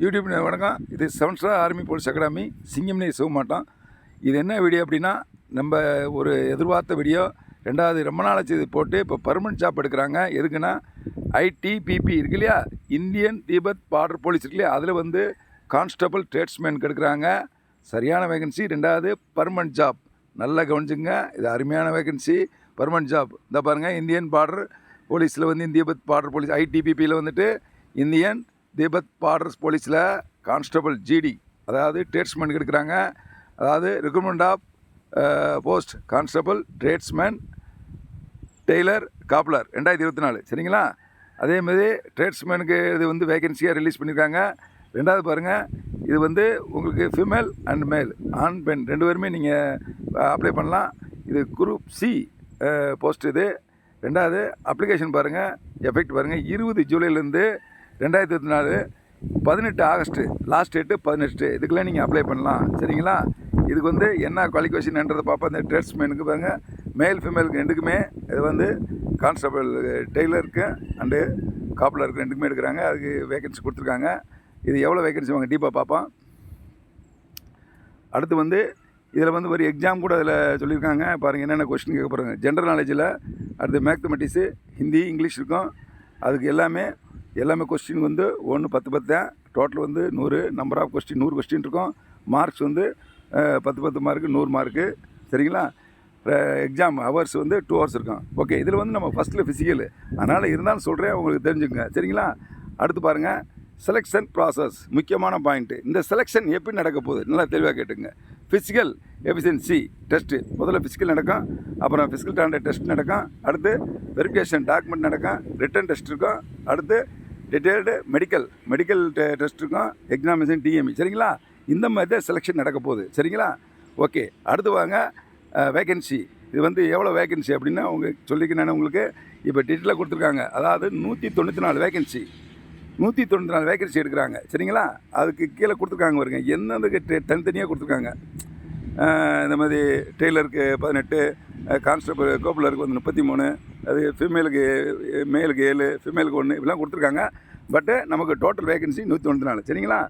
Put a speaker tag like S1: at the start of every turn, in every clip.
S1: YouTube வணக்கம். இது 7 star army police academy, சிங்கம்னே சிவமாட்டோம். இது என்ன வீடியோ அப்படின்னா, நம்ம ஒரு எதிர்பார்த்த வீடியோ. ரெண்டாவது ரொம்ப நாளாச்சு இது போட்டு. இப்போ பர்மனெண்ட் ஜாப் எடுக்கிறாங்க. எதுக்குன்னா ஐடிபிபி இருக்கு இல்லையா, இந்தியன் திபெத் பார்டர் போலீஸ் இருக்கு இல்லையா, அதில் வந்து கான்ஸ்டபிள் ட்ரேட்ஸ்மேனுக்கு எடுக்கிறாங்க. சரியான வேகன்சி. ரெண்டாவது பர்மனெண்ட் ஜாப். நல்லா கவனிச்சுங்க, இது அருமையான வேகன்சி, பர்மனெண்ட் ஜாப். இந்த பாருங்கள், இந்தியன் பார்டர் போலீஸில் வந்து திபெத் பார்டர் போலீஸ் ஐடிபிபியில் வந்துட்டு இந்தியன் திபெத் பார்டர்ஸ் போலீஸில் கான்ஸ்டபிள் ஜிடி, அதாவது ட்ரேட்ஸ்மேனுக்கு எடுக்கிறாங்க. அதாவது recruitment of post constable tradesman tailor cobbler 2024. சரிங்களா? அதேமாதிரி ட்ரேட்ஸ்மேனுக்கு இது வந்து வேகன்சியாக ரிலீஸ் பண்ணியிருக்காங்க. ரெண்டாவது பாருங்கள், இது வந்து உங்களுக்கு ஃபீமேல் அண்ட் மேல், ஆண் பெண் ரெண்டு பேருமே நீங்கள் அப்ளை பண்ணலாம். இது குரூப் சி போஸ்ட் இது. ரெண்டாவது அப்ளிகேஷன் பாருங்கள், எஃபெக்ட் பாருங்கள், 20 ஜூலைலேருந்து 2024, 18 ஆகஸ்ட்டு லாஸ்ட் டேட்டு 18. இதுக்கெல்லாம் நீங்கள் அப்ளை பண்ணலாம். சரிங்களா? இதுக்கு வந்து என்ன குவாலிஃபிகேஷன்ன்றதை பார்ப்போம். இந்த ட்ரேட்ஸ்மேனுக்கு பாருங்கள், மேல் ஃபீமேலுக்கு ரெண்டுக்குமே இது வந்து கான்ஸ்டபிள் டெய்லருக்கு அண்டு காப்லருக்கு ரெண்டுக்குமே எடுக்கிறாங்க. அதுக்கு வேகன்சி கொடுத்துருக்காங்க. இது எவ்வளோ வேகன்சி வாங்க டீப்பாக பார்ப்போம். அடுத்து வந்து இதில் வந்து ஒரு எக்ஸாம் கூட அதில் சொல்லியிருக்காங்க. பாருங்கள் என்னென்ன கொஸ்டின் கேட்க போகிறாங்க. ஜென்ரல் நாலேஜில், அடுத்து மேத்தமெட்டிக்ஸு, ஹிந்தி, இங்கிலீஷ் இருக்கும். அதுக்கு எல்லாமே கொஸ்டின் வந்து 1 10 தான். டோட்டல் வந்து 100 நம்பர் ஆஃப் கொஸ்டின், 100 கொஸ்டின் இருக்கும். மார்க்ஸ் வந்து 10 மார்க்கு, 100 மார்க்கு. சரிங்களா? எக்ஸாம் ஹவர்ஸ் வந்து 2 ஹவர்ஸ் இருக்கும். ஓகே, இதில் வந்து நம்ம ஃபஸ்ட்டில் ஃபிசிக்கல், அதனால் இருந்தாலும் சொல்கிறேன், உங்களுக்கு தெரிஞ்சுக்கங்க. சரிங்களா? அடுத்து பாருங்கள், செலெக்ஷன் ப்ராசஸ் முக்கியமான பாயிண்ட்டு. இந்த செலெக்ஷன் எப்படி நடக்க போகுது நல்லா தெளிவாக கேட்டுங்க. ஃபிசிக்கல் எஃபிஷியன்சி டெஸ்ட்டு முதல்ல ஃபிசிக்கல் நடக்கும், அப்புறம் ஃபிசிக்கல் ஸ்டாண்டர்ட் டெஸ்ட் நடக்கும், அடுத்து வெரிஃபிகேஷன் டாக்குமெண்ட் நடக்கும், ரிட்டன் டெஸ்ட் இருக்கும், அடுத்து டீட்டெயில்டு மெடிக்கல் டெஸ்ட் இருக்கும், எக்ஸாமினேஷன் டிஎம்இ. சரிங்களா? இந்த மாதிரி தான் செலெக்ஷன் நடக்க போகுது. சரிங்களா? ஓகே, அடுத்து வாங்க வேகன்சி. இது வந்து எவ்வளோ வேகன்சி அப்படின்னா உங்களுக்கு சொல்லிக்கிறேன். உங்களுக்கு இப்போ டீட்டெயிலாக கொடுத்துருக்காங்க. அதாவது 194 வேகன்சி, 194 வேகன்சி எடுக்கிறாங்க. சரிங்களா? அதுக்கு கீழே கொடுத்துருக்காங்க பாருங்க, என்னதுக்கு தனித்தனியாக கொடுத்துருக்காங்க. இந்த மாதிரி டெய்லருக்கு 18, கான்ஸ்டபிள் கோப்புலருக்கு வந்து 33, அது மேலுக்கு 7, ஃபீமேலுக்கு 1, இப்படிலாம் கொடுத்துருக்காங்க. பட்டு நமக்கு டோட்டல் வேகன்சி 194. சரிங்களா?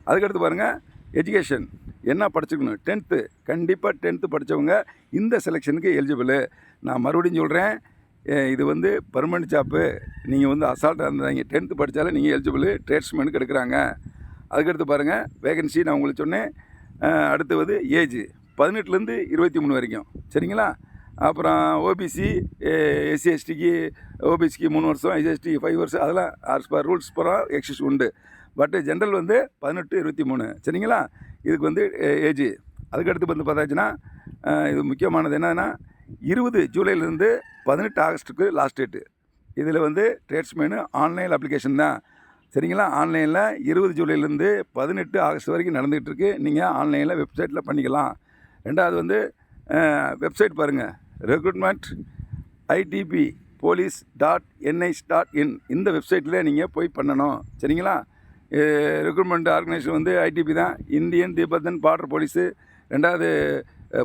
S1: அதுக்கடுத்து பாருங்கள், எஜுகேஷன் என்ன படிச்சுக்கணும். 10th, கண்டிப்பாக 10th படித்தவங்க இந்த செலெக்ஷனுக்கு எலிஜிபிள். நான் மறுபடியும் சொல்கிறேன், இது வந்து பர்மனெண்ட் ஜாப்பு. நீங்கள் வந்து அசால்ட்டாக இருந்தாங்க, 10th படித்தாலே நீங்கள் எலிஜிபிள். ட்ரேட்ஸ்மேனுக்கு எடுக்கிறாங்க. அதுக்கடுத்து பாருங்கள், வேகன்சி நான் உங்களுக்கு சொன்னேன். அடுத்து வந்து ஏஜ் 18லேருந்து 23 வரைக்கும். சரிங்களா? அப்புறம் ஓபிசி, எஸ்சி எஸ்டிக்கு, ஓபிசிக்கு 3 வருஷம், எஸ்சிஎஸ்டிக்கு 5 வருஷம், அதெல்லாம் ஆஸ் பர் ரூல்ஸ் பரம் எக்ஸஸ் உண்டு. பட்டு ஜென்ரல் வந்து 18 23. சரிங்களா? இதுக்கு வந்து ஏஜ். அதுக்கடுத்து வந்து பார்த்தாச்சுன்னா, இது முக்கியமானது என்னன்னா, 20 ஜூலைலேருந்து 18 ஆகஸ்ட்டுக்கு லாஸ்ட் டேட்டு. இதில் வந்து ட்ரேட்ஸ்மேனு ஆன்லைன் அப்ளிகேஷன் தான். சரிங்களா? ஆன்லைனில் 20 ஜூலைலேருந்து 18 ஆகஸ்ட் வரைக்கும் நடந்துகிட்ருக்கு. நீங்கள் ஆன்லைனில் வெப்சைட்டில் பண்ணிக்கலாம். ரெண்டாவது வந்து வெப்சைட் பாருங்கள், ரெக்ரூட்மெண்ட் ஐடிபி police.nis.in, இந்த வெப்சைட்டில் நீங்கள் போய் பண்ணணும். சரிங்களா? ரெக்ரூட்மெண்ட் ஆர்கனைசேஷன் வந்து ஐடிபி தான், இந்தியன் திபெத் பார்டர் போலீஸு. ரெண்டாவது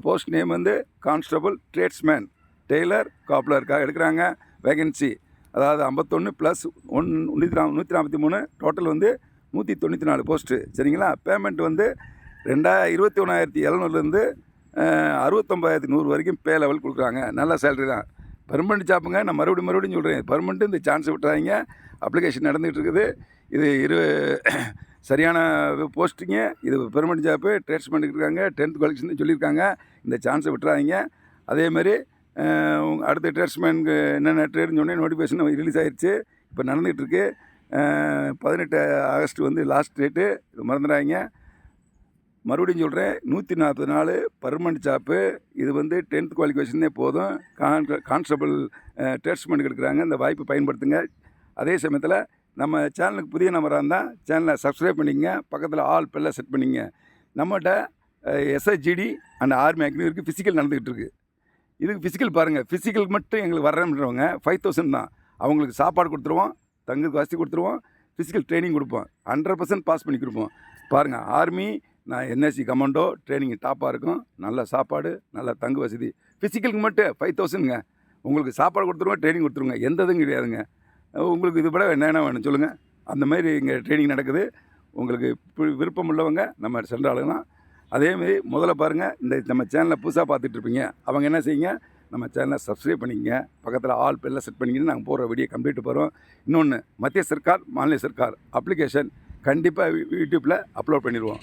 S1: போஸ்ட் நேம் வந்து கான்ஸ்டபிள் ட்ரேட்ஸ்மேன் டெய்லர் காப்லருக்காக எடுக்கிறாங்க. வேகன்சி அதாவது 51 + 143, டோட்டல் வந்து 194 போஸ்ட்டு. சரிங்களா? பேமெண்ட் வந்து 21,700லேருந்து 69,100 வரைக்கும் பே லெவல் கொடுக்குறாங்க. நல்ல சேலரி தான். பர்மனெண்ட் ஜாப்புங்க. நான் மறுபடியும் சொல்கிறேன், பர்மனெண்ட்டு இந்த சான்ஸ் விட்டுறாங்க. அப்ளிகேஷன் நடந்துகிட்டு இருக்குது. இது சரியான போஸ்டிங்கு. இது பெர்மனெண்ட் ஜாப்பு, ட்ரேட்ஸ்மேனுக்கு இருக்காங்க, 10th குவாலிஃபிகேஷன் சொல்லியிருக்காங்க. இந்த சான்ஸை விட்டுறாங்க. அதேமாதிரி அடுத்த ட்ரேட்ஸ்மேனுக்கு என்னென்ன ட்ரேடுன்னு சொன்னேன், நோட்டிஃபிகேஷன் ரிலீஸ் ஆகிடுச்சு, இப்போ நடந்துகிட்ருக்கு. 18 ஆகஸ்ட் வந்து லாஸ்ட் டேட்டு, இது மறந்துடாங்க. மறுபடியும் சொல்கிறேன், 140 நாள் பர்மனெண்ட் ஜாப்பு. இது வந்து 10th குவாலிஃபிகேஷனே போதும். கான்ஸ்டபிள் ட்ரேட்ஸ்மேனுக்கு எடுக்கிறாங்க. இந்த வாய்ப்பை பயன்படுத்துங்க. அதே சமயத்தில் நம்ம சேனலுக்கு புதிய நம்பராக இருந்தால் சேனலை சப்ஸ்கிரைப் பண்ணிக்கங்க. பக்கத்தில் ஆல் பெல்லை செட் பண்ணிங்க. நம்மகிட்ட எஸ்ஐஜிடி அண்ட் ஆர்மி அக்னிவருக்கு ஃபிசிக்கல் நடந்துக்கிட்டு இருக்குது. இதுக்கு ஃபிசிக்கல் பாருங்கள், ஃபிசிக்கலுக்கு மட்டும் எங்களுக்கு வர்றேன்றவங்க 5,000 தான். அவங்களுக்கு சாப்பாடு கொடுத்துருவோம், தங்குக்கு வசதி கொடுத்துருவோம், ஃபிசிக்கல் ட்ரைனிங் கொடுப்போம், 100% பாஸ் பண்ணி கொடுப்போம். பாருங்கள், ஆர்மி, நான் என்எஸ்சி கமாண்டோ ட்ரைனிங் டாப்பாக இருக்கும். நல்ல சாப்பாடு, நல்ல தங்கு வசதி. ஃபிசிக்கலுக்கு மட்டும் 5,000ங்க. உங்களுக்கு சாப்பாடு கொடுத்துருவோம், ட்ரைனிங் கொடுத்துருவோங்க. எந்த இதுவும் கிடையாதுங்க. உங்களுக்கு இது விட என்னென்ன வேணும் சொல்லுங்கள். அந்த மாதிரி இங்கே ட்ரைனிங் நடக்குது. உங்களுக்கு விருப்பம் உள்ளவங்க நம்ம சென்ற ஆளுங்களாம். அதேமாரி முதல்ல பாருங்கள், இந்த நம்ம சேனலை புதுசாக பார்த்துட்ருப்பீங்க, அவங்க என்ன செய்யுங்க, நம்ம சேனலை சப்ஸ்கிரைப் பண்ணிக்கங்க, பக்கத்தில் ஆல் பெல்லை செட் பண்ணிக்கின்னு நாங்கள் போடுற வீடியோ கம்ப்ளீட் போகிறோம். இன்னொன்று, மத்திய சர்க்கார் மாநில சர்க்கார் அப்ளிகேஷன் கண்டிப்பாக யூடியூப்பில் அப்லோட் பண்ணிடுவோம்.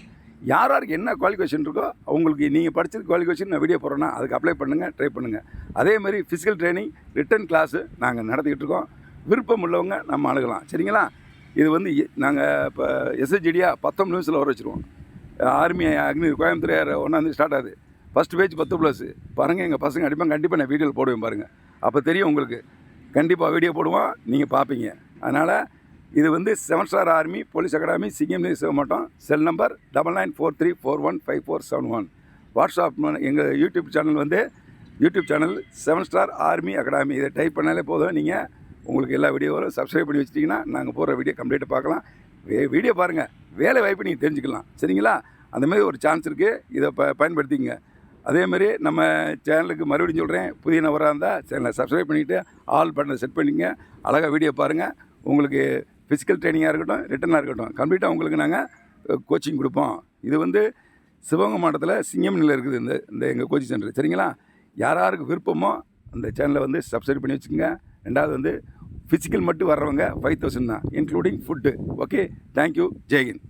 S1: யார் யாருக்கு என்ன குவாலிஃபிகேஷன் இருக்கோ அவங்களுக்கு நீங்கள் படிச்சது குவாலிஃபிகேஷன் நான் வீடியோ போடுறேன்னா அதுக்கு அப்ளை பண்ணுங்கள், ட்ரை பண்ணுங்கள். அதேமாதிரி ஃபிசிக்கல் ட்ரைனிங் ரிட்டன் கிளாஸு நாங்கள் நடத்திக்கிட்டு இருக்கோம். விருப்பம் உள்ளவங்க நம்ம அணுகலாம். சரிங்களா? இது வந்து நாங்கள் இப்போ எஸ்ஹெச்டியாக 19 நிமிஷத்தில் வர வச்சுருவோம். ஆர்மி அக்னி கோயம்புத்தூர் 1 ஸ்டார்ட் ஆகுது. ஃபஸ்ட் பேஜ் 10+ பாருங்கள். எங்கள் பசங்க அடிப்பாங்க. கண்டிப்பாக நான் வீடியோவில் போடுவேன் பாருங்கள். அப்போ தெரியும் உங்களுக்கு. கண்டிப்பாக வீடியோ போடுவோம், நீங்கள் பார்ப்பீங்க. அதனால் இது வந்து 7 ஸ்டார் ஆர்மி போலீஸ் அகாடமி சிங்கம் சேவ மாட்டோம். Cell number 9943415471. வாட்ஸ்அப் எங்கள் யூடியூப் சேனல் வந்து YouTube channel 7 star army academy. இதை டைப் பண்ணாலே போதும். நீங்கள் உங்களுக்கு எல்லா வீடியோ வரும். சப்ஸ்கிரைப் பண்ணி வச்சிட்டிங்கன்னா நாங்கள் போடுற வீடியோ கம்ப்ளீட்டாக பார்க்கலாம். வீடியோ பாருங்கள், வேலை வாய்ப்பு நீங்கள் தெரிஞ்சுக்கலாம். சரிங்களா? அந்தமாதிரி ஒரு சான்ஸ் இருக்குது. இதை பயன்படுத்திங்க. அதேமாதிரி நம்ம சேனலுக்கு மறுபடியும் சொல்கிறேன், புதிய நபராக இருந்தால் சேனலை சப்ஸ்கிரைப் பண்ணிவிட்டு ஆல் பட்டனை செட் பண்ணிங்க. அழகாக வீடியோ பாருங்கள். உங்களுக்கு ஃபிசிக்கல் ட்ரைனிங்காக இருக்கட்டும், ரிட்டனாக இருக்கட்டும், கம்ப்ளீட்டாக உங்களுக்கு நாங்கள் கோச்சிங் கொடுப்போம். இது வந்து சிவகங்கை மாவட்டத்தில் சிங்கமணியில் இருக்குது இந்த எங்கள் கோச்சிங் சென்டர். சரிங்களா? யாருக்கு விருப்பமோ அந்த சேனலை வந்து சப்ஸ்கிரைப் பண்ணி வச்சுக்கோங்க. ரெண்டாவது வந்து ஃபிசிக்கல் மட்டும் வர்றவங்க 5000 தான், இன்க்ளூடிங் ஃபுட்டு. ஓகே, தேங்க்யூ, ஜெய்ஹிந்த்.